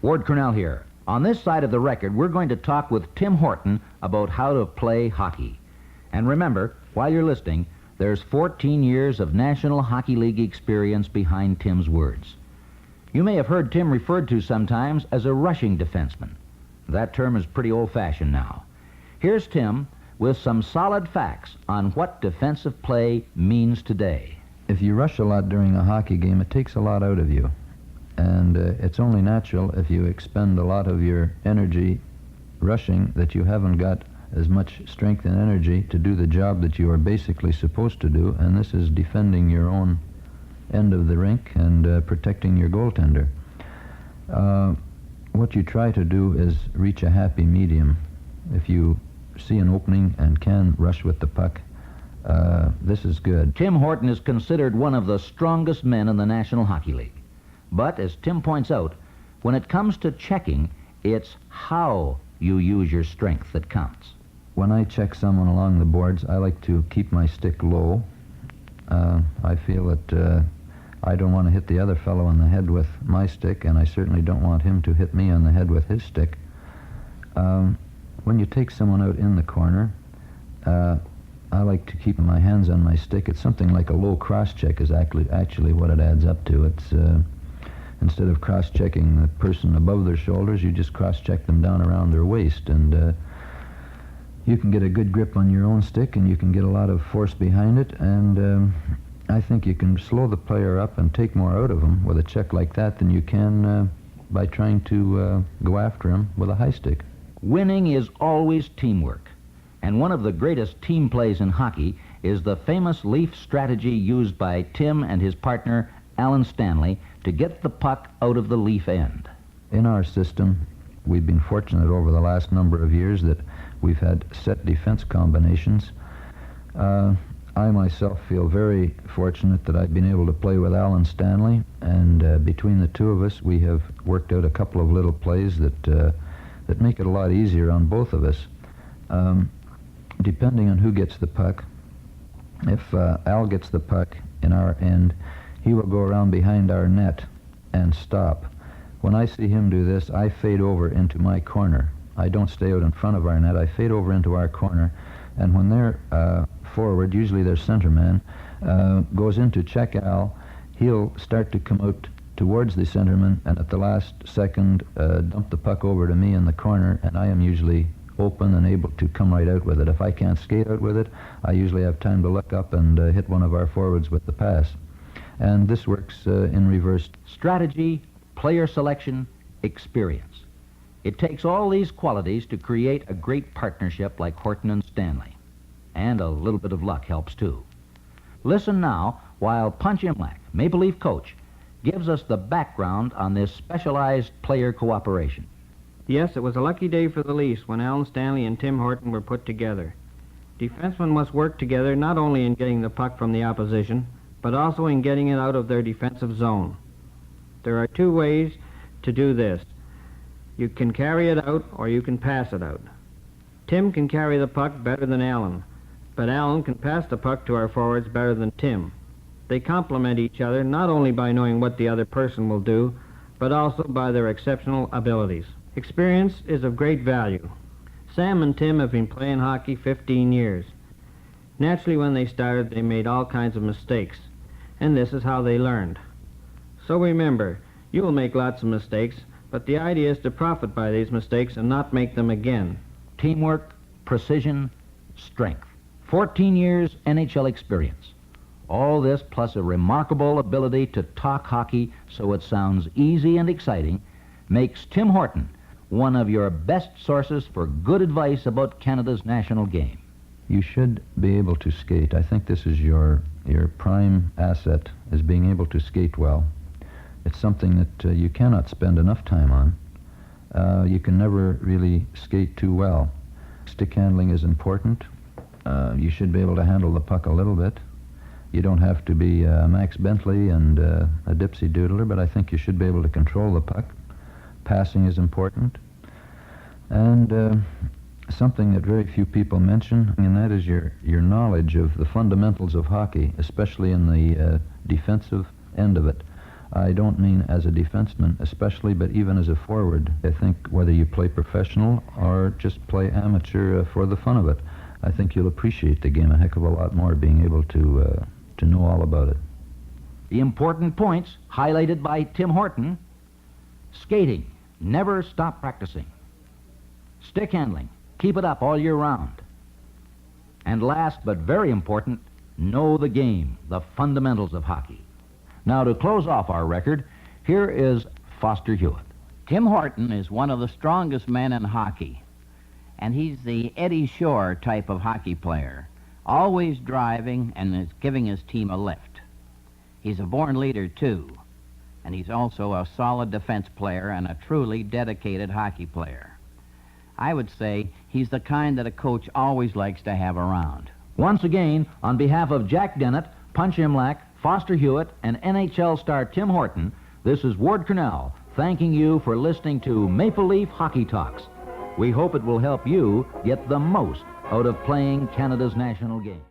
Ward Cornell here. On this side of the record, we're going to talk with Tim Horton about how to play hockey. And remember, while you're listening, there's 14 years of National Hockey League experience behind Tim's words. You may have heard Tim referred to sometimes as a rushing defenseman. That term is pretty old-fashioned now. Here's Tim with some solid facts on what defensive play means today. If you rush a lot during a hockey game, it takes a lot out of you. And it's only natural if you expend a lot of your energy rushing that you haven't got as much strength and energy to do the job that you are basically supposed to do, and this is defending your own end of the rink and protecting your goaltender. What you try to do is reach a happy medium. If you see an opening and can rush with the puck, this is good. Tim Horton is considered one of the strongest men in the National Hockey League. But, as Tim points out, when it comes to checking, it's how you use your strength that counts. When I check someone along the boards, I like to keep my stick low. I feel that I don't want to hit the other fellow on the head with my stick, and I certainly don't want him to hit me on the head with his stick. When you take someone out in the corner, I like to keep my hands on my stick. It's something like a low cross-check is actually what it adds up to. It's instead of cross-checking the person above their shoulders, you just cross-check them down around their waist, and you can get a good grip on your own stick, and you can get a lot of force behind it, and I think you can slow the player up and take more out of him with a check like that than you can by trying to go after him with a high stick. Winning is always teamwork, and one of the greatest team plays in hockey is the famous leaf strategy used by Tim and his partner, Alan Stanley, to get the puck out of the leaf end. In our system, we've been fortunate over the last number of years that we've had set defense combinations. I myself feel very fortunate that I've been able to play with Alan Stanley, and between the two of us, we have worked out a couple of little plays that make it a lot easier on both of us. Depending on who gets the puck, if Al gets the puck in our end, he will go around behind our net and stop. When I see him do this, I fade over into my corner. I don't stay out in front of our net. I fade over into our corner, and when they're forward, usually their center man, goes in to check Al, he'll start to come out towards the centerman, and at the last second dump the puck over to me in the corner, and I am usually open and able to come right out with it. If I can't skate out with it, I usually have time to look up and hit one of our forwards with the pass. And this works in reverse. Strategy, player selection, experience. It takes all these qualities to create a great partnership like Horton and Stanley. And a little bit of luck helps too. Listen now while Punch Imlach, Maple Leaf coach, gives us the background on this specialized player cooperation. Yes, it was a lucky day for the Leafs when Alan Stanley and Tim Horton were put together. Defensemen must work together not only in getting the puck from the opposition, but also in getting it out of their defensive zone. There are two ways to do this. You can carry it out or you can pass it out. Tim can carry the puck better than Alan, but Alan can pass the puck to our forwards better than Tim. They complement each other not only by knowing what the other person will do, but also by their exceptional abilities. Experience is of great value. Sam and Tim have been playing hockey 15 years. Naturally, when they started, they made all kinds of mistakes, and this is how they learned. So remember, you will make lots of mistakes, but the idea is to profit by these mistakes and not make them again. Teamwork, precision, strength. 14 years NHL experience. All this plus a remarkable ability to talk hockey so it sounds easy and exciting makes Tim Horton one of your best sources for good advice about Canada's national game. You should be able to skate. I think this is your prime asset, is being able to skate well. It's something that you cannot spend enough time on. You can never really skate too well. Stick handling is important. You should be able to handle the puck a little bit. You don't have to be Max Bentley and a dipsy doodler, but I think you should be able to control the puck. Passing is important. And something that very few people mention, and that is your knowledge of the fundamentals of hockey, especially in the defensive end of it. I don't mean as a defenseman especially, but even as a forward. I think whether you play professional or just play amateur for the fun of it, I think you'll appreciate the game a heck of a lot more being able to know all about it. The important points highlighted by Tim Horton: skating, never stop practicing. Stick handling, keep it up all year round. And last but very important, know the game, the fundamentals of hockey. Now, to close off our record, here is Foster Hewitt. Tim Horton is one of the strongest men in hockey, and he's the Eddie Shore type of hockey player, always driving and is giving his team a lift. He's a born leader, too, and he's also a solid defense player and a truly dedicated hockey player. I would say he's the kind that a coach always likes to have around. Once again, on behalf of Jack Dennett, Punch Imlach, Foster Hewitt, and NHL star Tim Horton, this is Ward Cornell thanking you for listening to Maple Leaf Hockey Talks. We hope it will help you get the most out of playing Canada's national game.